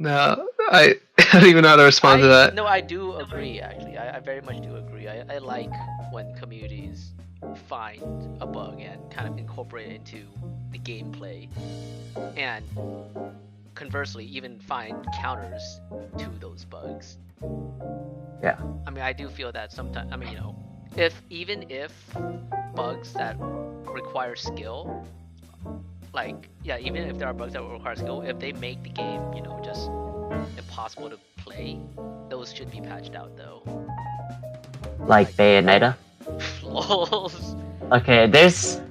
No, I don't even know how to respond to that. No, I do agree. Actually, I very much do agree. I like when communities find a bug and kind of incorporate it into the gameplay, and conversely, even find counters to those bugs. Yeah. I mean, I do feel that sometimes. I mean, if bugs that require skill, even if there are bugs that require skill, if they make the game, just impossible to play, those should be patched out though. Like Bayonetta? Lols. Okay, there's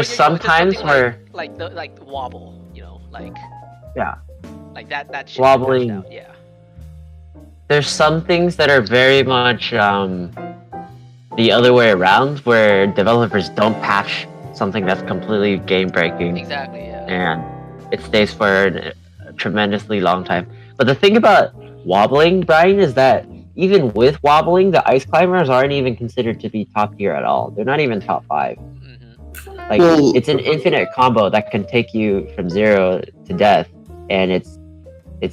some times where like wobble, yeah, like that should wobbling. be patched out, yeah. There's some things that are very much the other way around, where developers don't patch something that's completely game breaking. Exactly, yeah. And it stays for a tremendously long time. But the thing about wobbling, Brian, is that even with wobbling, the ice climbers aren't even considered to be top tier at all. They're not even top 5. Like, it's an infinite combo that can take you from 0 to death, and it's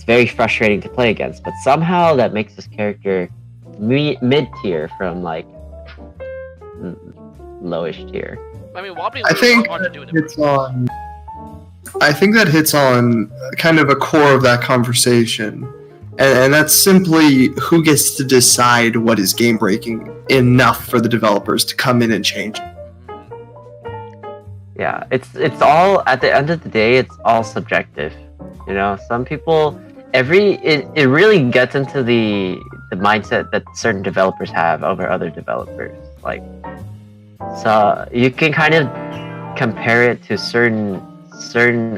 very frustrating to play against. But somehow that makes this character mid tier from like lowish tier. I mean, wobbling. I think that hits on kind of a core of that conversation, and that's simply who gets to decide what is game breaking enough for the developers to come in and change it. Yeah, it's all, at the end of the day, it's all subjective. Some people, it really gets into the mindset that certain developers have over other developers. Like, so you can kind of compare it to certain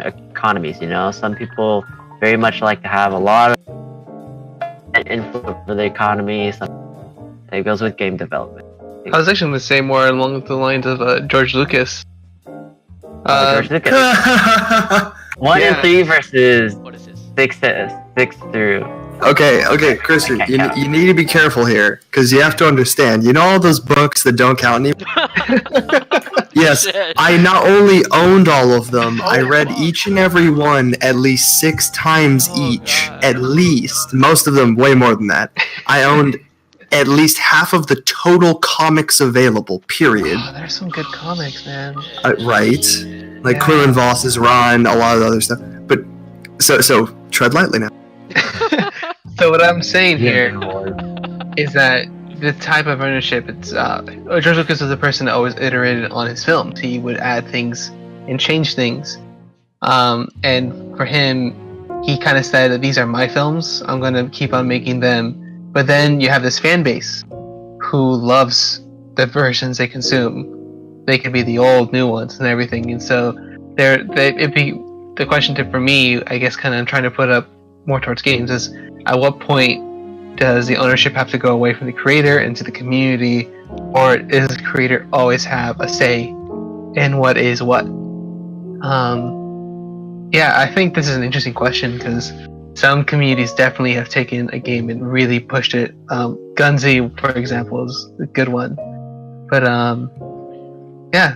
economies. Some people very much like to have a lot of influence over the economy. It goes with game development. I was actually going to say more along the lines of George Lucas. George Lucas. 1 and 3 versus what is this? 6 through. Okay, Chris, you need to be careful here, because you have to understand. All those books that don't count anymore? Yes, I not only owned all of them, I read each and every one at least 6 times each. God. At least. Most of them way more than that. I owned at least half of the total comics available, period. Oh, there's some good comics, man. Right? Like Quillen Voss's run, a lot of the other stuff. But, so tread lightly now. So what I'm saying here is that the type of ownership, it's George Lucas was the person that always iterated on his films. He would add things and change things. And for him, he kind of said that these are my films, I'm going to keep on making them. But then you have this fan base who loves the versions they consume. They could be the old, new ones and everything. And so it'd be the question for me, I guess, kind of trying to put up more towards games, is at what point does the ownership have to go away from the creator into the community, or does the creator always have a say in what is what? I think this is an interesting question, because some communities definitely have taken a game and really pushed it. Gunzi, for example, is a good one. But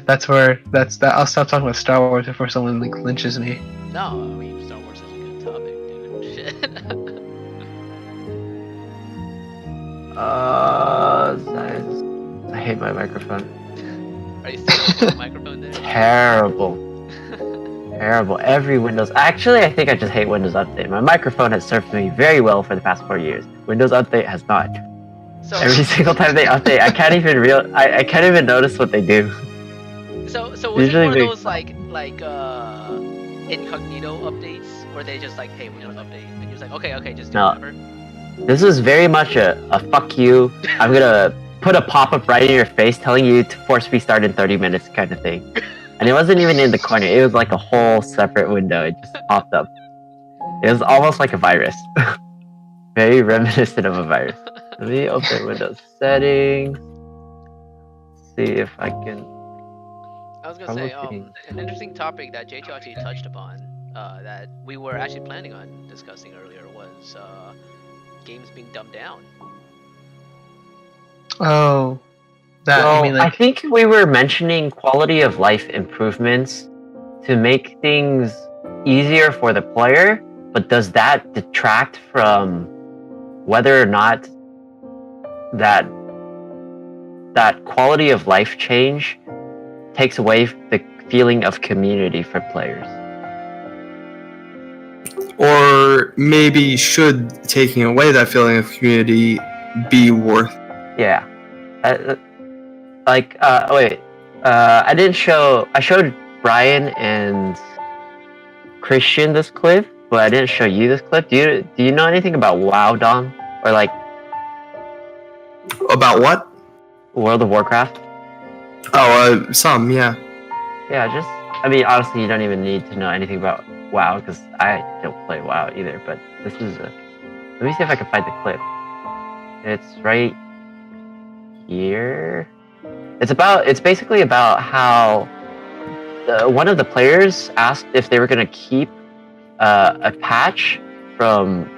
that's that. I'll stop talking about Star Wars before someone lynches me. No, I mean, Star Wars is a good topic, dude. Shit. I hate my microphone. Are you still on the microphone there? Terrible. Every Windows. Actually, I think I just hate Windows Update. My microphone has served me very well for the past 4 years. Windows Update has not. So every single time they update, I can't even notice what they do. So was it one of those like incognito updates, where they just like, hey, we don't update, and you're just like, okay, just do whatever? This was very much a fuck you. I'm gonna put a pop-up right in your face telling you to force restart in 30 minutes kind of thing. And it wasn't even in the corner. It was like a whole separate window. It just popped up. It was almost like a virus. Very reminiscent of a virus. Let me open Windows settings. See if I can. I was gonna say, an interesting topic that J2 actually touched upon, that we were actually planning on discussing earlier, was games being dumbed down. Oh. I think we were mentioning quality of life improvements to make things easier for the player, but does that detract from whether or not that quality of life change takes away the feeling of community for players? Or maybe should taking away that feeling of community be worth? Yeah. I showed Brian and Christian this clip, but I didn't show you this clip. Do you know anything about WoW, Dom? Or like About what? World of Warcraft? Oh, some, yeah. Yeah, I mean, honestly, you don't even need to know anything about WoW, because I don't play WoW either, but this is let me see if I can find the clip. It's right here. It's basically about how one of the players asked if they were going to keep a patch from...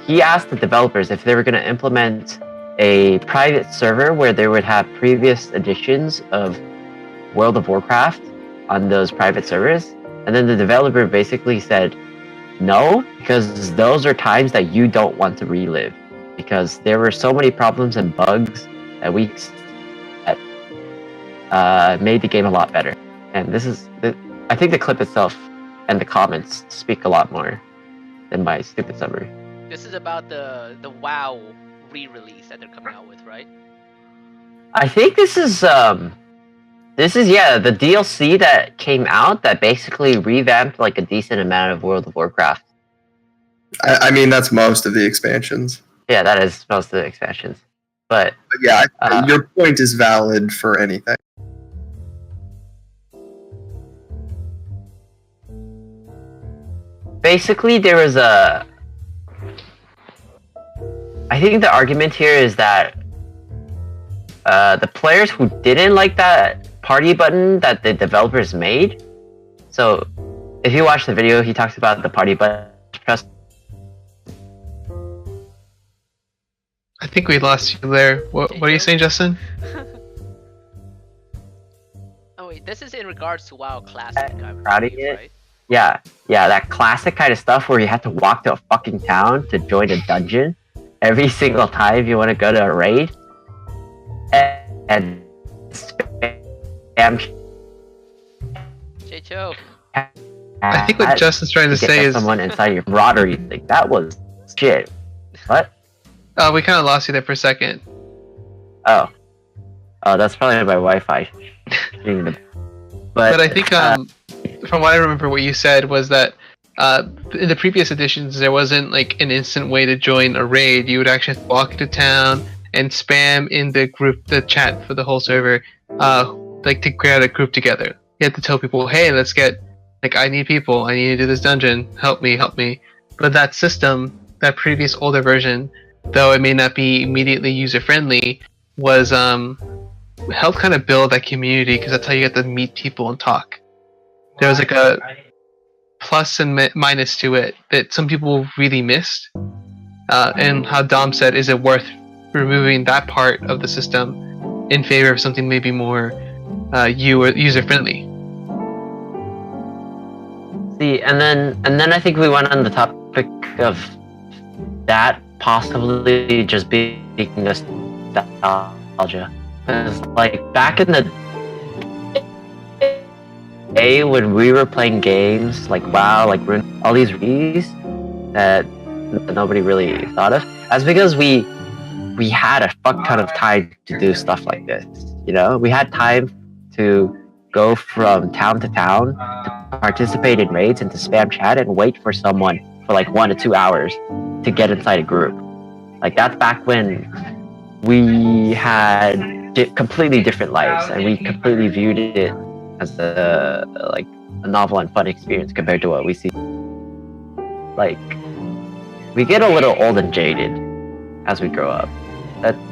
He asked the developers if they were going to implement a private server where they would have previous editions of World of Warcraft on those private servers, and then the developer basically said no, because those are times that you don't want to relive, because there were so many problems and bugs that made the game a lot better. And I think the clip itself and the comments speak a lot more than my stupid summary. This is about the WoW re-release that they're coming out with, right? I think this is the DLC that came out that basically revamped like a decent amount of World of Warcraft. I mean, that's most of the expansions. Yeah, that is most of the expansions. But yeah, your point is valid for anything. Basically, I think the argument here is that the players who didn't like that party button that the developers made. So, if you watch the video, he talks about the party button. I think we lost you there. What are you saying, Justin? Oh wait, this is in regards to WoW Classic, I Proud of believe, it. right? Yeah, that classic kind of stuff where you have to walk to a fucking town to join a dungeon every single time you want to go to a raid. And spam. Cho. I think what Justin's trying to say is someone inside your broadery. Like, that was shit. What? we kind of lost you there for a second. Oh, that's probably my Wi-Fi. But I think from what I remember, what you said was that in the previous editions there wasn't like an instant way to join a raid. You would actually have to walk into town and spam in the chat for the whole server, like to create a group together. You have to tell people, hey, let's get, like, I need people, I need to do this dungeon, help me. But that system, that previous older version, though it may not be immediately user friendly, was helped kind of build that community, because that's how you get to meet people and talk. There was like a plus and minus to it that some people really missed, and how Dom said, is it worth removing that part of the system in favor of something maybe more user friendly? See, and then I think we went on the topic of that possibly just being nostalgia. Because, like, back in the day when we were playing games like WoW, like all these re's that nobody really thought of, that's because we had a fuck ton of time to do stuff like this. You know, we had time to go from town to town, to participate in raids, and to spam chat and wait for someone for like 1 to 2 hours to get inside a group. Like, that's back when we had completely different lives, and we completely viewed it as a novel and fun experience compared to what we see. Like, we get a little old and jaded as we grow up.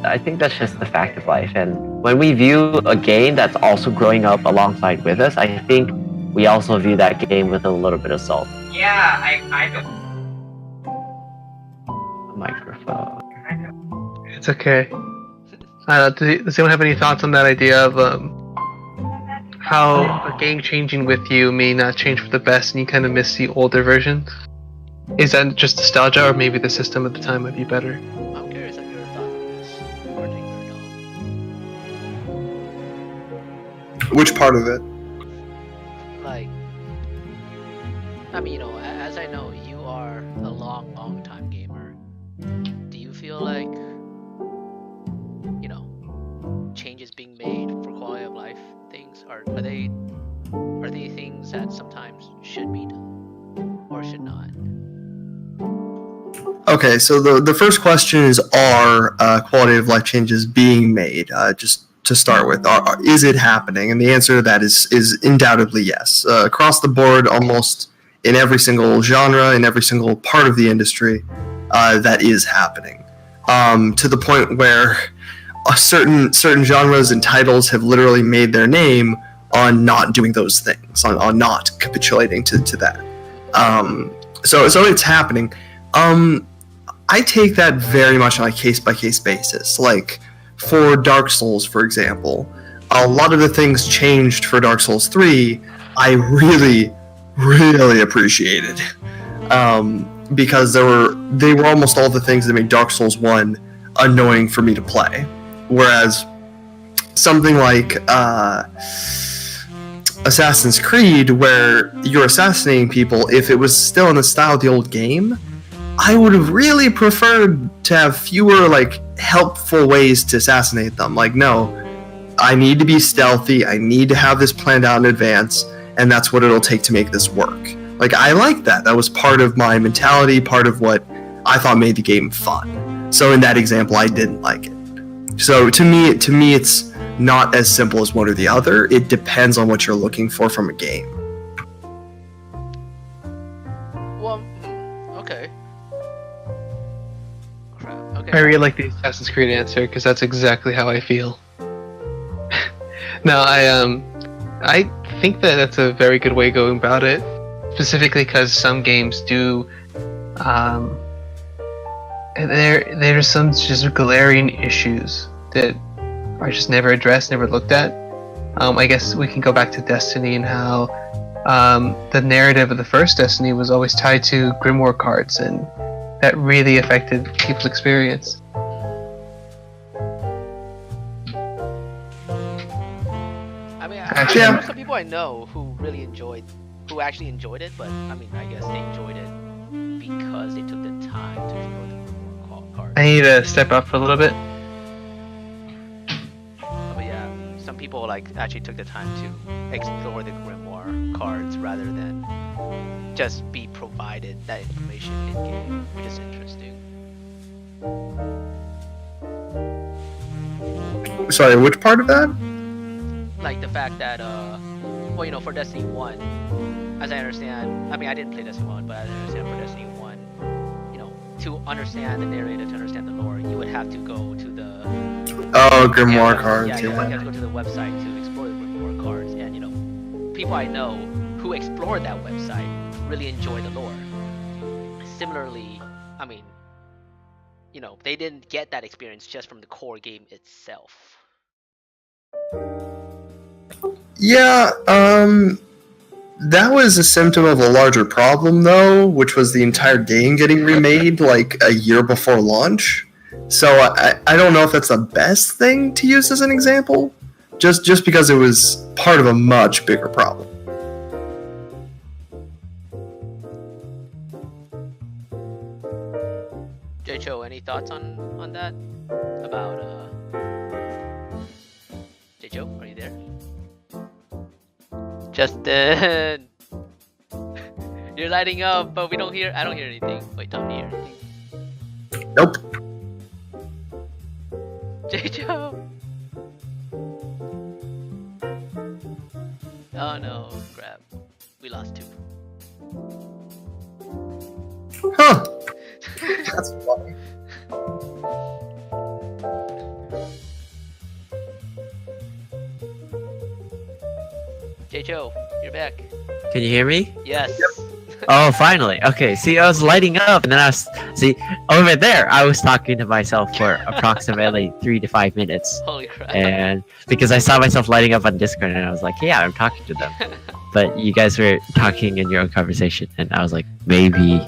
I think that's just the fact of life. And when we view a game that's also growing up alongside with us, I think we also view that game with a little bit of salt. Yeah, I don't. Microphone. It's okay. Does anyone have any thoughts on that idea of how a game changing with you may not change for the best, and you kind of miss the older version. Is that just nostalgia, or maybe the system at the time might be better? I'm curious of your thoughts on this, particular note. Which part of it? Like, I mean, as I know, you are a long time gamer. Do you feel like, changes being made for quality of life things are they things that sometimes should be done or should not? Okay, so the first question is, are quality of life changes being made? Just to start with, is it happening? And the answer to that is undoubtedly yes. Across the board, almost in every single genre, in every single part of the industry, that is happening. To the point where certain genres and titles have literally made their name on not doing those things, on not capitulating to that. So it's happening. I take that very much on a case-by-case basis. Like, for Dark Souls, for example, a lot of the things changed for Dark Souls 3 I really, really appreciated. Because they were almost all the things that made Dark Souls 1 annoying for me to play. Whereas something like Assassin's Creed, where you're assassinating people, if it was still in the style of the old game, I would have really preferred to have fewer, helpful ways to assassinate them. No, I need to be stealthy, I need to have this planned out in advance, and that's what it'll take to make this work. I like that. That was part of my mentality, part of what I thought made the game fun. So in that example, I didn't like it. So to me, it's not as simple as one or the other. It depends on what you're looking for from a game. Well, okay. Crap. Okay. I really like the Assassin's Creed answer, because that's exactly how I feel. No, I think that that's a very good way of going about it, specifically because some games do. There's some just glaring issues that are just never addressed, never looked at. I guess we can go back to Destiny and how the narrative of the first Destiny was always tied to Grimoire cards, and that really affected people's experience. I mean, Actually, there are some people I know who actually enjoyed it, but I guess they enjoyed it because they took the time to explore the Grimoire cards. I need to step up a little bit. But yeah, some people actually took the time to explore the Grimoire cards rather than just be provided that information in game, which is interesting. Sorry, which part of that? The fact that for Destiny 1, as I understand, I didn't play Destiny 1, but as I understand for Destiny 1, to understand the narrative, to understand the lore, you would have to go to the Grimoire cards. Yeah, you have to go to the website to explore the Grimoire cards, and people I know who explored that website really enjoy the lore. Similarly, they didn't get that experience just from the core game itself. Yeah, that was a symptom of a larger problem, though, which was the entire game getting remade a year before launch. So I don't know if that's the best thing to use as an example, just because it was part of a much bigger problem. Joe, any thoughts on that? About Joe, are you there? Justin, you're lighting up, but I don't hear anything. Wait, don't hear anything. Nope. Joe. Oh no, crap. We lost two. Huh. That's funny. Joe, you're back. Can you hear me? Yes. Oh, finally. Okay, see, I was lighting up, and then over there, I was talking to myself for approximately 3 to 5 minutes. Holy crap. And because I saw myself lighting up on Discord, and I was like, yeah, I'm talking to them. But you guys were talking in your own conversation, and I was like, maybe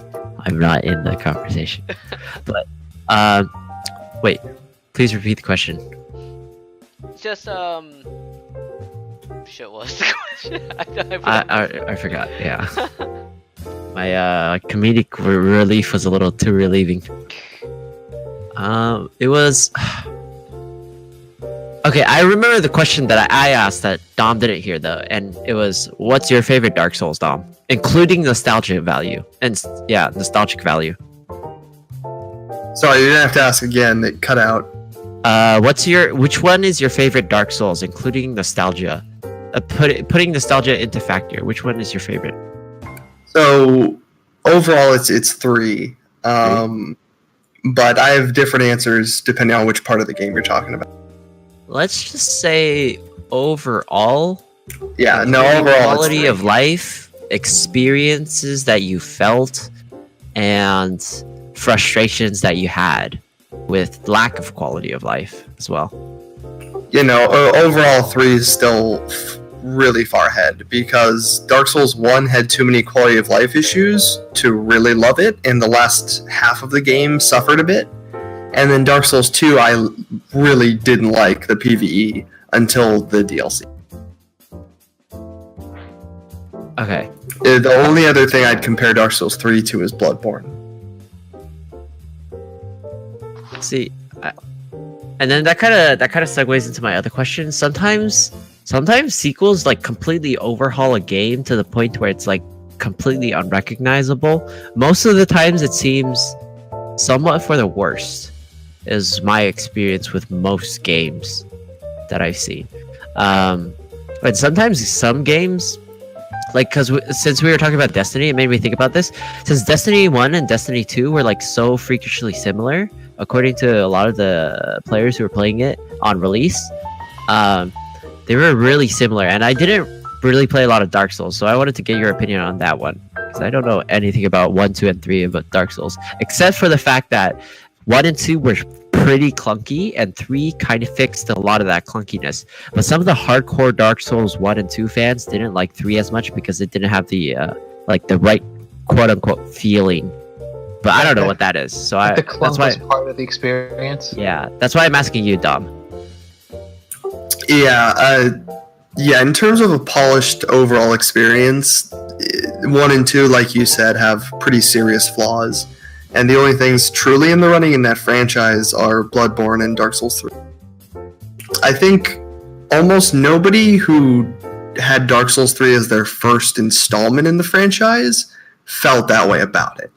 I'm not in the conversation. But, wait, please repeat the question. Just, shit, what was the question? I forgot, yeah. My comedic relief was a little too relieving. It was... Okay, I remember the question that I asked that Dom didn't hear though, and it was, what's your favorite Dark Souls, Dom? Including nostalgia value. And yeah, nostalgic value. Sorry, you're gonna have to ask again. It cut out. Which one is your favorite Dark Souls, including nostalgia? Putting nostalgia into factor, which one is your favorite? So overall, it's 3. But I have different answers depending on which part of the game you're talking about. Let's just say overall. Yeah, no, overall. Quality of life, experiences that you felt, and frustrations that you had with lack of quality of life as well. You know, overall 3 is still really far ahead because Dark Souls 1 had too many quality of life issues to really love it, and the last half of the game suffered a bit. And then Dark Souls 2, I really didn't like the PvE until the DLC. Okay. The only other thing I'd compare Dark Souls 3 to is Bloodborne. See, and then that kind of segues into my other question. Sometimes sequels like completely overhaul a game to the point where it's like completely unrecognizable. Most of the times, it seems somewhat for the worst. Is my experience with most games that I've seen. But sometimes some games, like, since we were talking about Destiny, it made me think about this. Since Destiny 1 and Destiny 2 were like so freakishly similar, according to a lot of the players who were playing it on release, they were really similar. And I didn't really play a lot of Dark Souls, so I wanted to get your opinion on that one. Because I don't know anything about 1, 2, and 3 about Dark Souls, except for the fact that 1 and 2 were pretty clunky, and 3 kind of fixed a lot of that clunkiness. But some of the hardcore Dark Souls 1 and 2 fans didn't like 3 as much because it didn't have the the right quote-unquote feeling. But I don't know what that is. So the clunk was part of the experience. Yeah, that's why I'm asking you, Dom. Yeah, in terms of a polished overall experience, 1 and 2, like you said, have pretty serious flaws. And the only things truly in the running in that franchise are Bloodborne and Dark Souls 3. I think almost nobody who had Dark Souls 3 as their first installment in the franchise felt that way about it.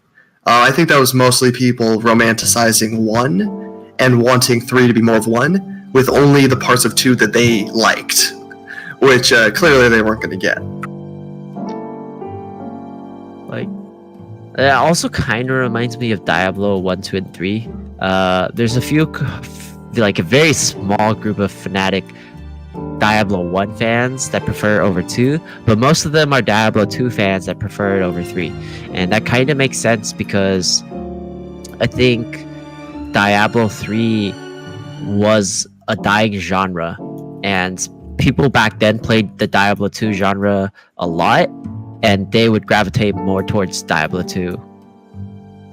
I think that was mostly people romanticizing 1 and wanting 3 to be more of 1, with only the parts of 2 that they liked, which clearly they weren't going to get. It also kind of reminds me of Diablo 1, 2, and 3. There's a few, like a very small group of fanatic Diablo 1 fans that prefer it over 2, but most of them are Diablo 2 fans that prefer it over 3. And that kind of makes sense because I think Diablo 3 was a dying genre, and people back then played the Diablo 2 genre a lot, and they would gravitate more towards Diablo 2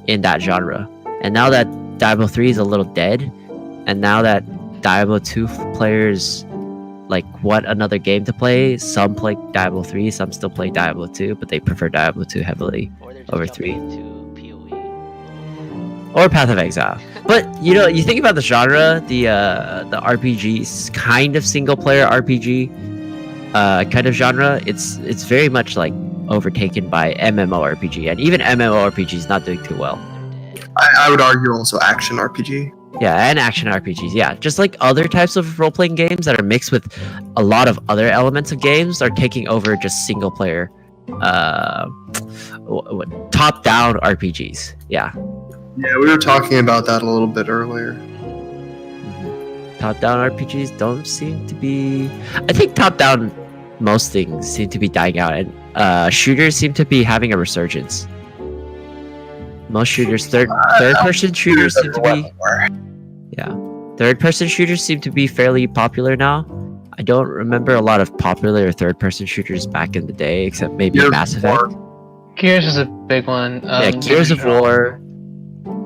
in that genre. And now that Diablo 3 is a little dead, and now that Diablo 2 players like want another game to play, some play Diablo 3, some still play Diablo 2, but they prefer Diablo 2 heavily over 3. Or Path of Exile. But you know, you think about the genre, the RPG kind of single player RPG kind of genre, it's very much like overtaken by MMORPG, and even MMORPG is not doing too well. I would argue also action RPG. Yeah, and action RPGs. Yeah, just like other types of role-playing games that are mixed with a lot of other elements of games are taking over just single player top-down RPGs. Yeah. Yeah, we were talking about that a little bit earlier. Top-down RPGs don't seem to be... I think top-down most things seem to be dying out, and shooters seem to be having a resurgence. Most shooters, third-person shooters seem to be. Yeah, third-person shooters seem to be fairly popular now. I don't remember a lot of popular third-person shooters back in the day, except maybe Mass Effect. Gears is a big one. Yeah, Gears of War,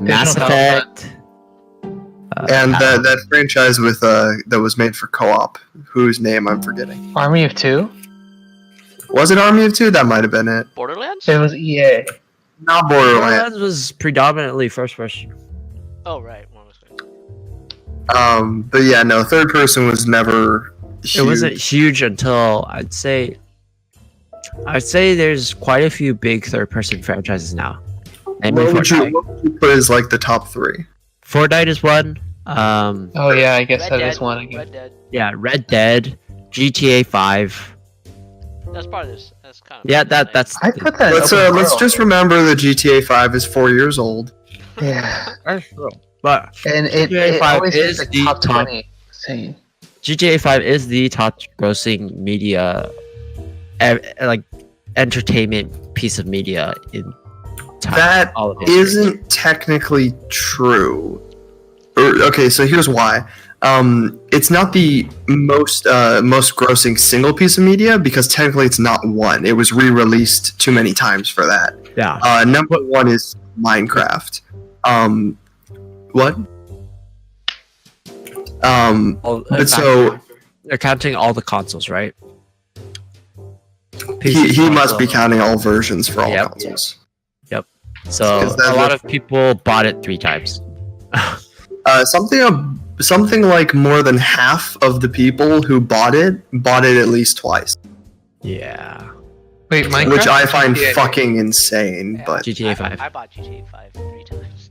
Mass Effect, and that franchise with that was made for co-op, whose name I'm forgetting. Army of Two? Was it Army of Two? That might have been it. Borderlands? It was EA. Not Borderlands. Borderlands was predominantly first-person. Oh, right. One was But yeah, no, third person was never huge. It wasn't huge until I'd say there's quite a few big third-person franchises now. And what would you put as like the top 3? Fortnite is one. Oh yeah, I guess Red that Dead, is one. I guess. Red Dead. Yeah, Red Dead, GTA 5. That's part of this. That's kind of. Yeah, that's. I put that. Let's just remember that GTA 5 is 4 years old. Yeah, That's true. But and it GTA 5 always is like the top top- 20. Insane. GTA 5 is the top grossing media, like entertainment piece of media in time. That all of history. isn't technically true. Okay, so here's why. It's not the most grossing single piece of media because technically it's not one. It was re-released too many times for that. Yeah. Number 1 is Minecraft. What? But so they're counting all the consoles, right? he must be counting all versions for all Yep. consoles. So Is that a lot the- of people bought it 3 times. Something like more than half of the people who bought it at least twice, Yeah. Wait, Minecraft? which I or find GTA? fucking insane. But GTA 5. I bought GTA 5 3 times.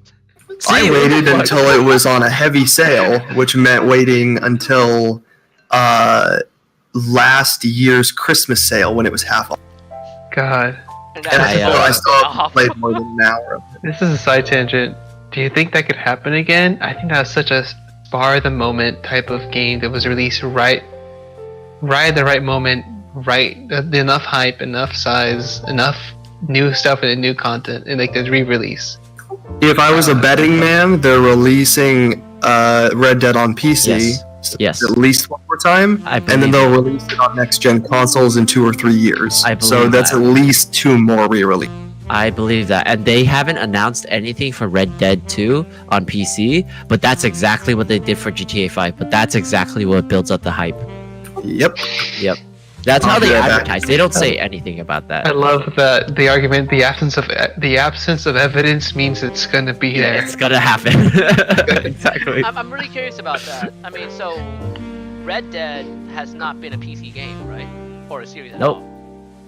I See, waited what- until it was on a heavy sale, which meant waiting until last year's Christmas sale when it was half off. God, And And I still haven't off. played more than an hour of it. this is a side tangent. Do you think that could happen again? I think that was such a spur of the moment type of game that was released right at the right moment, enough hype, enough size, enough new stuff and new content, and like the re-release. If I was a betting man, they're releasing Red Dead on PC Yes. at least one more time, I and then believe they'll release it on next-gen consoles in 2 or 3 years. I So believe that's that. at least 2 more re-releases. I believe that. And they haven't announced anything for Red Dead 2 on PC, but that's exactly what they did for GTA 5. But that's exactly what builds up the hype. Yep. That's how they Yeah, that- advertise. They don't say anything about I that. love that the argument, the absence of evidence means it's gonna be Yeah, there. it's gonna happen. Exactly. I'm really curious about that. I mean, so Red Dead has not been a PC game, right? Or a series at Nope. all.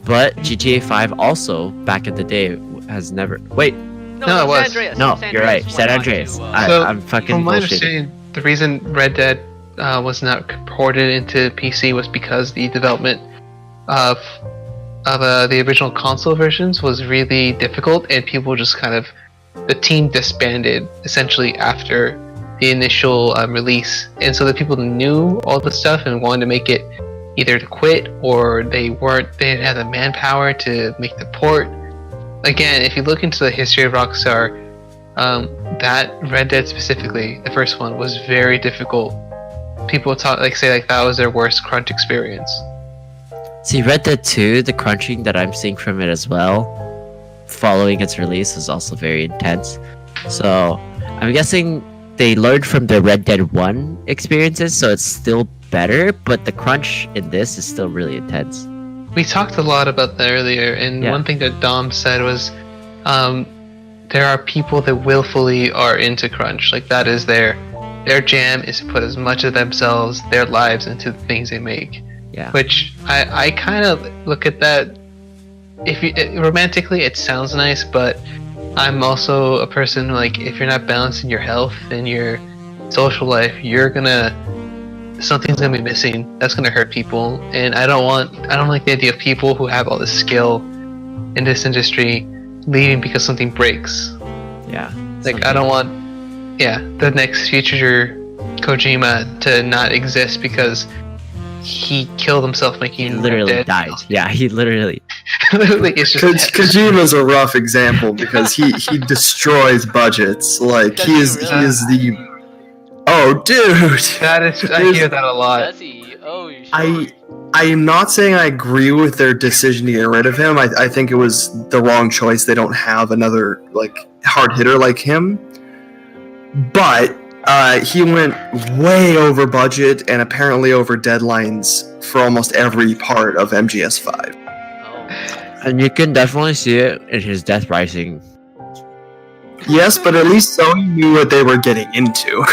But GTA 5 also, back in the day, has never. Wait, No, San it was. Andreas. no, San you're right. Andreas San went on Andreas. to, I'm fucking From my bullshitting. understanding, the reason Red Dead was not ported into PC was because the development of the original console versions was really difficult, and people just kind of the team disbanded essentially after the initial release, and so the people knew all the stuff and wanted to make it either to quit or they didn't have the manpower to make the port. Again, if you look into the history of Rockstar, that Red Dead specifically, the first one, was very difficult. People say that was their worst crunch experience. See, Red Dead 2, the crunching that I'm seeing from it as well, following its release, is also very intense. So, I'm guessing they learned from the Red Dead 1 experiences, so it's still better, but the crunch in this is still really intense. We talked a lot about that earlier, and Yeah. one thing that Dom said was there are people that willfully are into crunch. Like, that is their jam, is to put as much of themselves, their lives, into the things they make. Yeah. Which I kind of look at that. Romantically, it sounds nice, but I'm also a person like if you're not balancing your health and your social life, something's gonna be missing. That's gonna hurt people, and I don't like the idea of people who have all this skill in this industry leaving because something breaks. Yeah. Like I don't want, the next future Kojima to not exist because he killed himself making He Red literally Dead. died. Yeah, he literally. Literally, it's just Kojima's a rough example because he destroys budgets. Like Does he he is really? the oh dude. that is. I hear that a lot. Does he? Oh shit. I am not saying I agree with their decision to get rid of him. I think it was the wrong choice. They don't have another like hard hitter like him. But he went way over budget and apparently over deadlines for almost every part of MGS5. Oh. And you can definitely see it in his Death Rising. Yes, but at least Sony knew what they were getting into.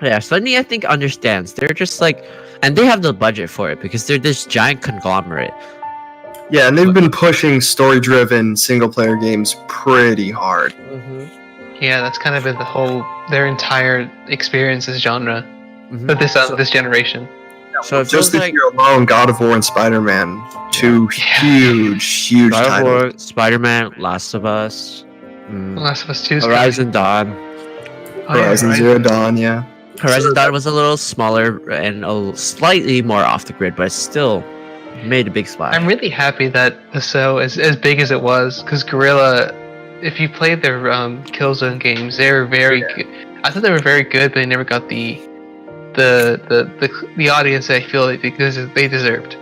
Yeah, Sony I think understands. They're just like, and they have the budget for it because they're this giant conglomerate. Yeah, and they've been pushing story-driven single-player games pretty hard. Yeah, that's kind of been their entire experience this genre, Mhm. of this generation. So it Just feels this like year alone, God of War and Spider-Man, two huge God of titles. War, Spider-Man, Last of Us, Last of Us 2 is Horizon Dawn. Horizon Zero Dawn, yeah. Horizon Dawn was a little smaller and slightly more off the grid, but it still made a big splash. I'm really happy that the show is as big as it was, because Guerrilla, if you played their Killzone games, they were very good. I thought they were very good, but they never got the audience I feel like they deserved.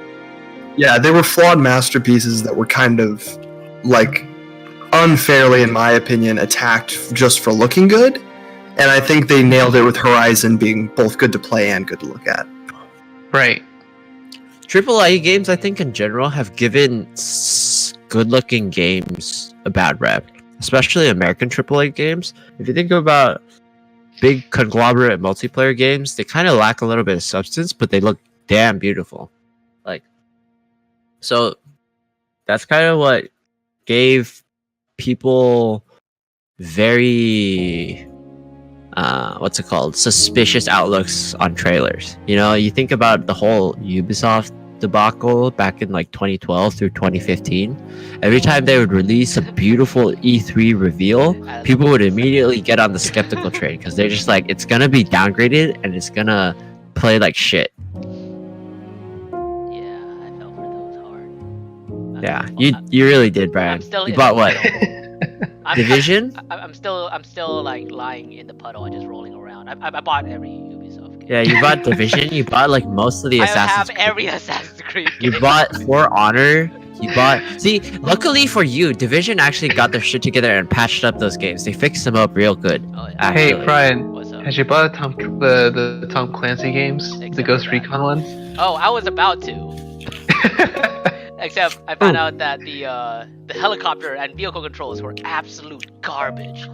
Yeah, they were flawed masterpieces that were kind of, like, unfairly, in my opinion, attacked just for looking good. And I think they nailed it with Horizon being both good to play and good to look at. Right. AAA games, I think, in general, have given good-looking games a bad rep, especially American AAA games. If you think about big conglomerate multiplayer games, they kind of lack a little bit of substance, but they look damn beautiful. Like, so that's kind of what gave people very what's it called, suspicious outlooks on trailers. You know, you think about the whole Ubisoft debacle back in like 2012 through 2015. Every time they would release a beautiful E3 reveal, people would immediately get on the skeptical train because they're just like, it's gonna be downgraded and it's gonna play like shit. Yeah, I fell for those hard. Yeah, you really did, Brian. I'm still You in bought the what? puddle. Division? I'm still like lying in the puddle and just rolling around. I bought every Ubisoft game. Yeah, you bought Division. You bought like most of the I Assassin's have Creed. every Assassin's Creed. You game. bought For Honor. You bought. See, luckily for you, Division actually got their shit together and patched up those games. They fixed them up real good. Oh, yeah. Actually. Hey, Brian, What's up? has you bought the Tom Clancy games? The Except Ghost for that. Recon one? Oh, I was about to. Except I found out that the helicopter and vehicle controls were absolute garbage.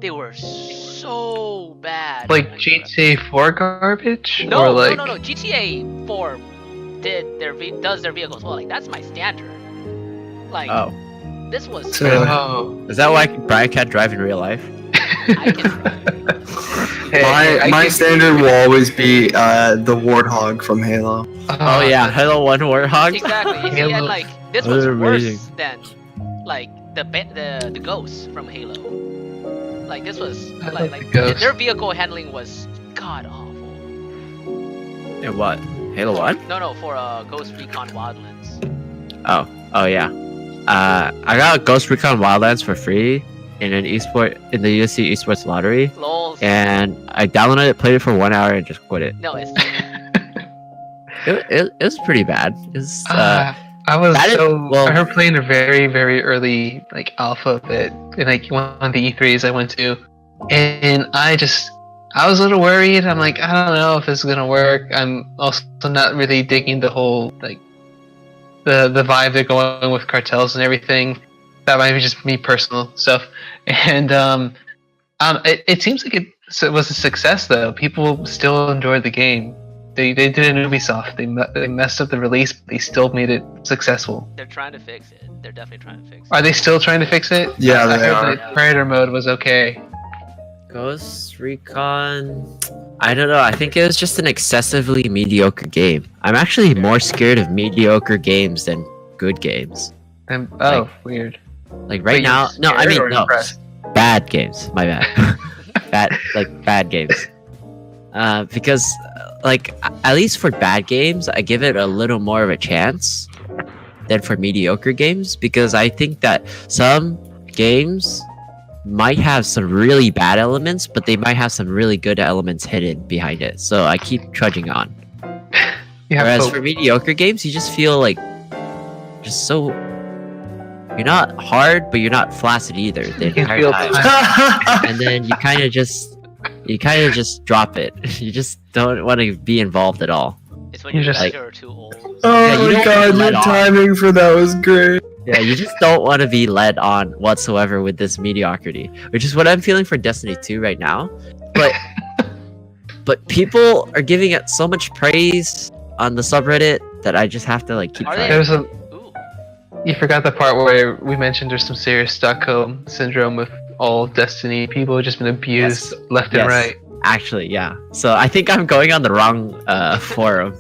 They were so bad. Like GTA 4 garbage? No, or like... no. GTA 4 does their vehicles well. Like that's my standard. Like Oh, this was. So- Oh. is that why Brian can't drive in real life? I can. Hey, My I standard will always be the Warthog from Halo. Oh yeah, Halo 1 Warthog. Exactly. Halo. And like this Those was are worse amazing. than like the ghosts from Halo. Like this was I love like the Ghost. their vehicle handling was god awful. And what? Halo 1? No, for Ghost Recon Wildlands. Oh yeah. I got Ghost Recon Wildlands for free in the USC Esports Lottery, Lol. and I downloaded it, played it for 1 hour, and just quit it. No, it's It was pretty bad. It's I was that is- so well- I remember playing a very very early like alpha of it in like one of the E3s I went to, and I was a little worried. I'm like, I don't know if this is gonna work. I'm also not really digging the whole like the vibe they're going with cartels and everything. That might be just me personal stuff, and it seems like it was a success though. People still enjoyed the game. They did an Ubisoft. They messed up the release, but they still made it successful. they're trying to fix it. They're definitely trying to fix it. Are they still trying to fix it? Yeah, I they heard are. that Predator mode was okay. Ghost Recon. I don't know. I think it was just an excessively mediocre game. I'm actually more scared of mediocre games than good games. Weird. Like right Wait, now, you're no, I scared mean or no, impressed? bad games. My bad. bad games. Because like at least for bad games, I give it a little more of a chance. than for mediocre games, because I think that some games might have some really bad elements, but they might have some really good elements hidden behind it. So I keep trudging on. You have Whereas hope. for mediocre games, you just feel like just so you're not hard, but you're not flaccid either. The You can entire feel time. And then you kind of just drop it. You just don't want to be involved at all. It's when You're you're just younger or too old. Oh Yeah, you my don't god, let your on. timing for that was great. Yeah, you just don't want to be led on whatsoever with this mediocrity, which is what I'm feeling for Destiny 2 right now. But people are giving it so much praise on the subreddit that I just have to like keep Are trying. they? There's a Ooh. You forgot the part where we mentioned there's some serious Stockholm syndrome with all Destiny. People have just been abused Yes. left Yes. and right. Actually, yeah. So I think I'm going on the wrong forum.